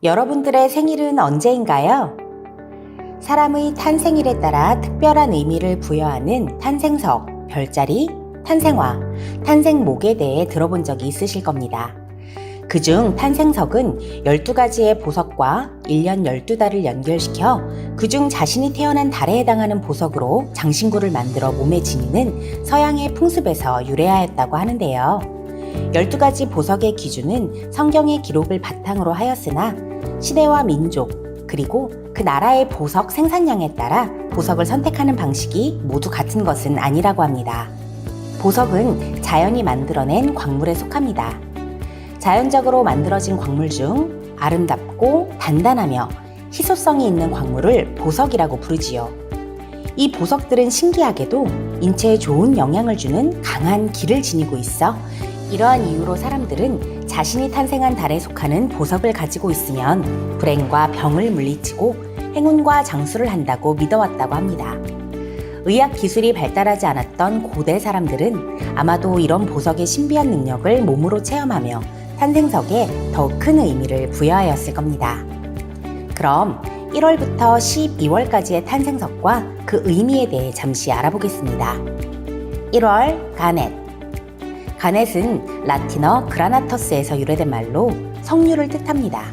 여러분들의 생일은 언제인가요? 사람의 탄생일에 따라 특별한 의미를 부여하는 탄생석, 별자리, 탄생화, 탄생목에 대해 들어본 적이 있으실 겁니다. 그중 탄생석은 12가지의 보석과 1년 12달을 연결시켜 그중 자신이 태어난 달에 해당하는 보석으로 장신구를 만들어 몸에 지니는 서양의 풍습에서 유래하였다고 하는데요. 12가지 보석의 기준은 성경의 기록을 바탕으로 하였으나 시대와 민족, 그리고 그 나라의 보석 생산량에 따라 보석을 선택하는 방식이 모두 같은 것은 아니라고 합니다. 보석은 자연이 만들어낸 광물에 속합니다. 자연적으로 만들어진 광물 중 아름답고 단단하며 희소성이 있는 광물을 보석이라고 부르지요. 이 보석들은 신기하게도 인체에 좋은 영향을 주는 강한 기를 지니고 있어 이러한 이유로 사람들은 자신이 탄생한 달에 속하는 보석을 가지고 있으면 불행과 병을 물리치고 행운과 장수를 한다고 믿어왔다고 합니다. 의학 기술이 발달하지 않았던 고대 사람들은 아마도 이런 보석의 신비한 능력을 몸으로 체험하며 탄생석에 더욱 큰 의미를 부여하였을 겁니다. 그럼 1월부터 12월까지의 탄생석과 그 의미에 대해 잠시 알아보겠습니다. 1월, 가넷. 가넷은 라틴어 그라나터스에서 유래된 말로 석류를 뜻합니다.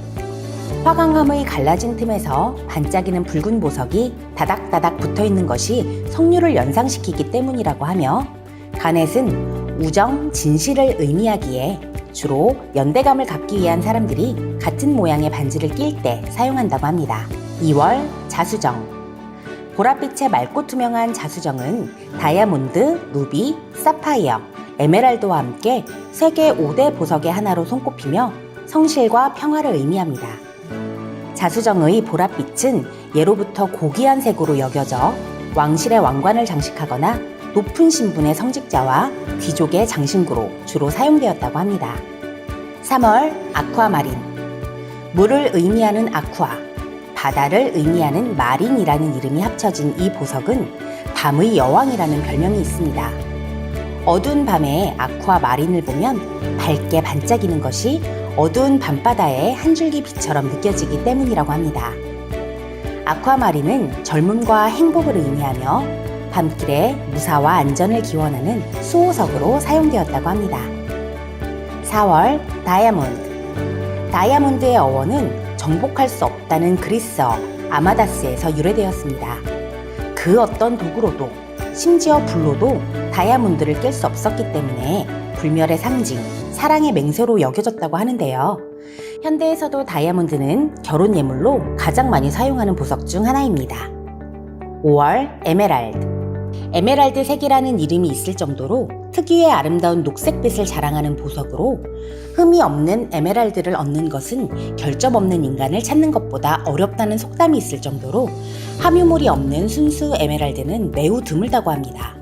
화강암의 갈라진 틈에서 반짝이는 붉은 보석이 다닥다닥 붙어있는 것이 석류를 연상시키기 때문이라고 하며, 가넷은 우정, 진실을 의미하기에 주로 연대감을 갖기 위한 사람들이 같은 모양의 반지를 낄 때 사용한다고 합니다. 2월, 자수정. 보랏빛의 맑고 투명한 자수정은 다이아몬드, 루비, 사파이어, 에메랄드와 함께 세계 5대 보석의 하나로 손꼽히며 성실과 평화를 의미합니다. 자수정의 보랏빛은 예로부터 고귀한 색으로 여겨져 왕실의 왕관을 장식하거나 높은 신분의 성직자와 귀족의 장신구로 주로 사용되었다고 합니다. 3월, 아쿠아마린. 물을 의미하는 아쿠아, 바다를 의미하는 마린이라는 이름이 합쳐진 이 보석은 밤의 여왕이라는 별명이 있습니다. 어두운 밤에 아쿠아마린을 보면 밝게 반짝이는 것이 어두운 밤바다의 한 줄기 빛처럼 느껴지기 때문이라고 합니다. 아쿠아마린은 젊음과 행복을 의미하며 밤길에 무사와 안전을 기원하는 수호석으로 사용되었다고 합니다. 4월, 다이아몬드. 다이아몬드의 어원은 정복할 수 없다는 그리스어 아마다스에서 유래되었습니다. 그 어떤 도구로도, 심지어 불로도 다이아몬드를 깰 수 없었기 때문에 불멸의 상징, 사랑의 맹세로 여겨졌다고 하는데요. 현대에서도 다이아몬드는 결혼 예물로 가장 많이 사용하는 보석 중 하나입니다. 5월, 에메랄드. 에메랄드 색이라는 이름이 있을 정도로 특유의 아름다운 녹색빛을 자랑하는 보석으로, 흠이 없는 에메랄드를 얻는 것은 결점 없는 인간을 찾는 것보다 어렵다는 속담이 있을 정도로 함유물이 없는 순수 에메랄드는 매우 드물다고 합니다.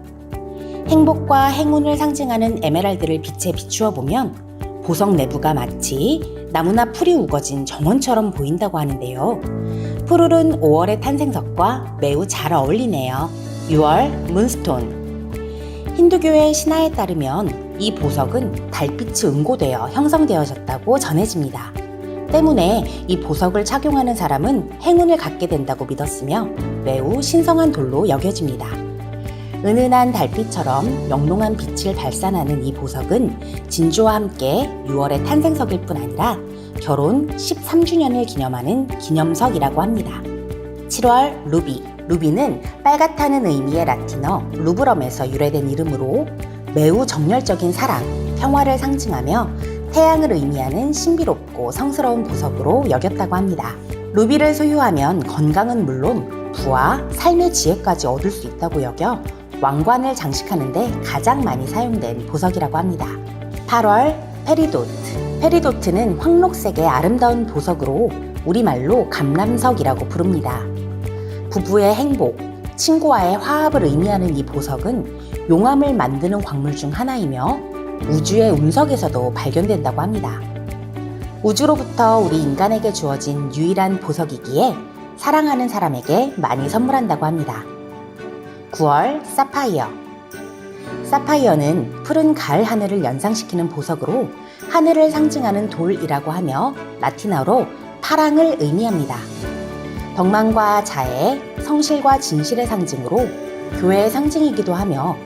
행복과 행운을 상징하는 에메랄드를 빛에 비추어 보면 보석 내부가 마치 나무나 풀이 우거진 정원처럼 보인다고 하는데요. 푸르른 5월의 탄생석과 매우 잘 어울리네요. 6월, 문스톤. 힌두교의 신화에 따르면 이 보석은 달빛이 응고되어 형성되어졌다고 전해집니다. 때문에 이 보석을 착용하는 사람은 행운을 갖게 된다고 믿었으며 매우 신성한 돌로 여겨집니다. 은은한 달빛처럼 영롱한 빛을 발산하는 이 보석은 진주와 함께 6월의 탄생석일 뿐 아니라 결혼 13주년을 기념하는 기념석이라고 합니다. 7월, 루비. 루비는 빨갛다는 의미의 라틴어 루브럼에서 유래된 이름으로 매우 정열적인 사랑, 평화를 상징하며 태양을 의미하는 신비롭고 성스러운 보석으로 여겼다고 합니다. 루비를 소유하면 건강은 물론 부와 삶의 지혜까지 얻을 수 있다고 여겨 왕관을 장식하는 데 가장 많이 사용된 보석이라고 합니다. 8월, 페리도트. 페리도트는 황록색의 아름다운 보석으로 우리말로 감람석이라고 부릅니다. 부부의 행복, 친구와의 화합을 의미하는 이 보석은 용암을 만드는 광물 중 하나이며 우주의 운석에서도 발견된다고 합니다. 우주로부터 우리 인간에게 주어진 유일한 보석이기에 사랑하는 사람에게 많이 선물한다고 합니다. 9월, 사파이어. 사파이어는 푸른 가을 하늘을 연상시키는 보석으로 하늘을 상징하는 돌이라고 하며 라틴어로 파랑을 의미합니다. 덕망과 자애, 성실과 진실의 상징으로 교회의 상징이기도 하며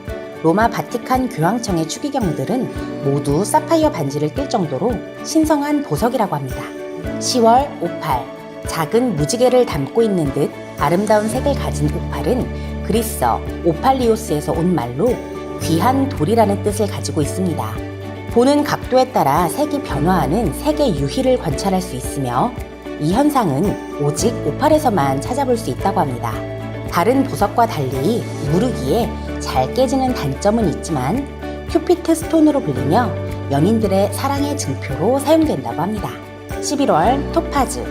로마 바티칸 교황청의 추기경들은 모두 사파이어 반지를 낄 정도로 신성한 보석이라고 합니다. 10월 오팔, 작은 무지개를 담고 있는 듯 아름다운 색을 가진 오팔은 그리스어 오팔리오스에서 온 말로 귀한 돌이라는 뜻을 가지고 있습니다. 보는 각도에 따라 색이 변화하는 색의 유희를 관찰할 수 있으며 이 현상은 오직 오팔에서만 찾아볼 수 있다고 합니다. 다른 보석과 달리 무르기에 잘 깨지는 단점은 있지만 큐피트 스톤으로 불리며 연인들의 사랑의 증표로 사용된다고 합니다. 11월 토파즈.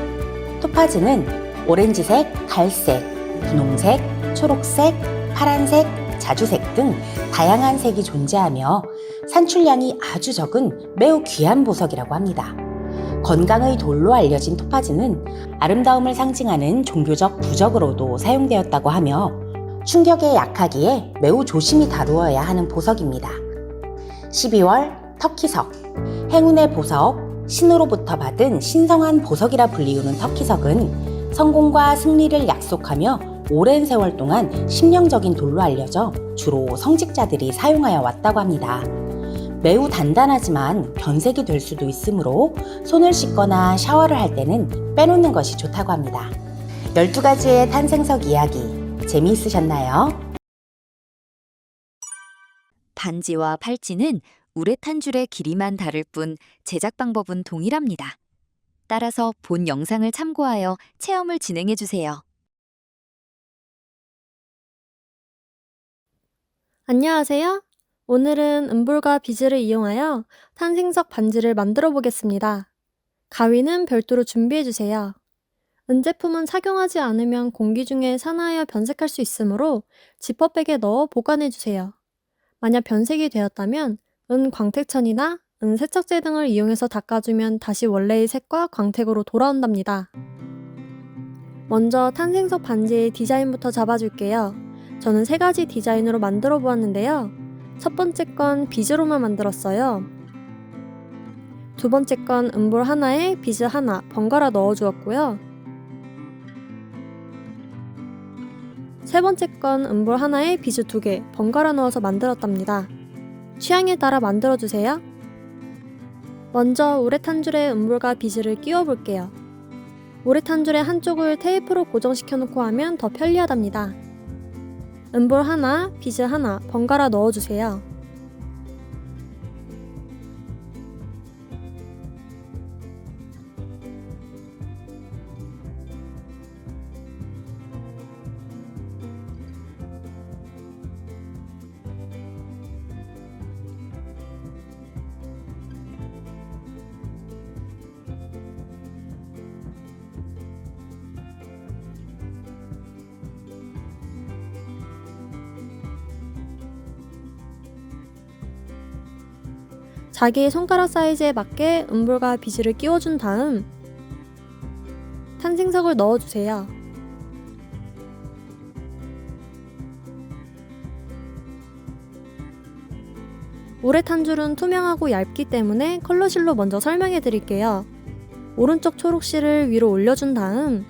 토파즈는 오렌지색, 갈색, 분홍색, 초록색, 파란색, 자주색 등 다양한 색이 존재하며 산출량이 아주 적은 매우 귀한 보석이라고 합니다. 건강의 돌로 알려진 토파즈는 아름다움을 상징하는 종교적 부적으로도 사용되었다고 하며 충격에 약하기에 매우 조심히 다루어야 하는 보석입니다. 12월 터키석. 행운의 보석, 신으로부터 받은 신성한 보석이라 불리우는 터키석은 성공과 승리를 약속하며 오랜 세월 동안 심령적인 돌로 알려져 주로 성직자들이 사용하여 왔다고 합니다. 매우 단단하지만 변색이 될 수도 있으므로 손을 씻거나 샤워를 할 때는 빼놓는 것이 좋다고 합니다. 12가지의 탄생석 이야기 재미있으셨나요? 반지와 팔찌는 우레탄줄의 길이만 다를 뿐 제작 방법은 동일합니다. 따라서 본 영상을 참고하여 체험을 진행해 주세요. 안녕하세요. 오늘은 은볼과 비즈를 이용하여 탄생석 반지를 만들어 보겠습니다. 가위는 별도로 준비해 주세요. 은제품은 착용하지 않으면 공기 중에 산화하여 변색할 수 있으므로 지퍼백에 넣어 보관해 주세요. 만약 변색이 되었다면 은 광택천이나 은 세척제 등을 이용해서 닦아주면 다시 원래의 색과 광택으로 돌아온답니다. 먼저 탄생석 반지의 디자인부터 잡아줄게요. 저는 3가지 디자인으로 만들어 보았는데요. 첫 번째 건 비즈로만 만들었어요. 두 번째 건 은볼 하나에 비즈 하나 번갈아 넣어 주었고요. 세 번째 건 은볼 하나에 비즈 2개 번갈아 넣어서 만들었답니다. 취향에 따라 만들어 주세요. 먼저 우레탄줄에 은볼과 비즈를 끼워 볼게요. 우레탄줄의 한쪽을 테이프로 고정시켜 놓고 하면 더 편리하답니다. 은볼 하나, 비즈 하나 번갈아 넣어주세요. 자기의 손가락 사이즈에 맞게 은볼과 비즈를 끼워준 다음 탄생석을 넣어주세요. 우레탄줄은 투명하고 얇기 때문에 컬러실로 먼저 설명해 드릴게요. 오른쪽 초록실을 위로 올려준 다음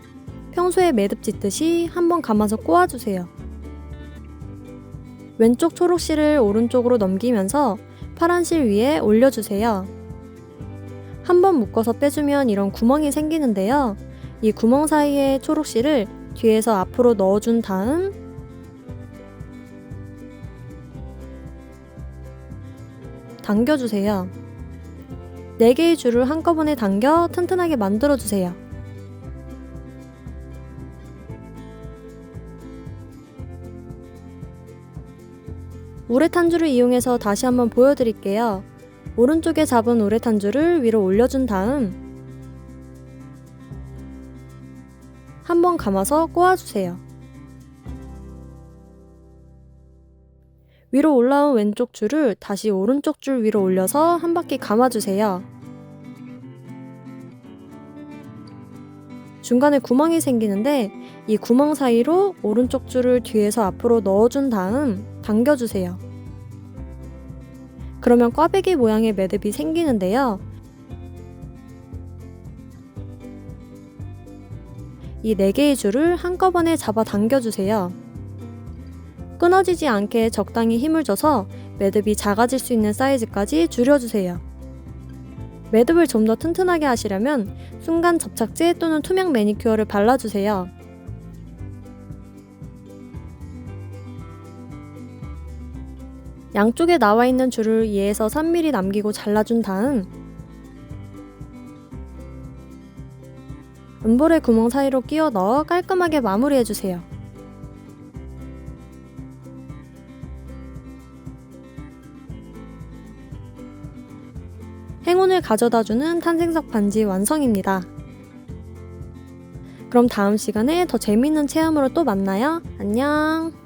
평소에 매듭 짓듯이 한번 감아서 꼬아주세요. 왼쪽 초록실을 오른쪽으로 넘기면서 파란 실 위에 올려주세요. 한번 묶어서 빼주면 이런 구멍이 생기는데요. 이 구멍 사이에 초록실을 뒤에서 앞으로 넣어준 다음 당겨주세요. 4개의 줄을 한꺼번에 당겨 튼튼하게 만들어주세요. 우레탄줄을 이용해서 다시 한번 보여드릴게요. 오른쪽에 잡은 우레탄줄을 위로 올려준 다음 한번 감아서 꼬아주세요. 위로 올라온 왼쪽 줄을 다시 오른쪽 줄 위로 올려서 한 바퀴 감아주세요. 중간에 구멍이 생기는데 이 구멍 사이로 오른쪽 줄을 뒤에서 앞으로 넣어준 다음 당겨주세요. 그러면 꽈배기 모양의 매듭이 생기는데요. 이 4개의 줄을 한꺼번에 잡아 당겨주세요. 끊어지지 않게 적당히 힘을 줘서 매듭이 작아질 수 있는 사이즈까지 줄여주세요. 매듭을 좀 더 튼튼하게 하시려면 순간 접착제 또는 투명 매니큐어를 발라주세요. 양쪽에 나와 있는 줄을 2에서 3mm 남기고 잘라준 다음 은볼의 구멍 사이로 끼워 넣어 깔끔하게 마무리해주세요. 행운을 가져다주는 탄생석 반지 완성입니다. 그럼 다음 시간에 더 재미있는 체험으로 또 만나요. 안녕!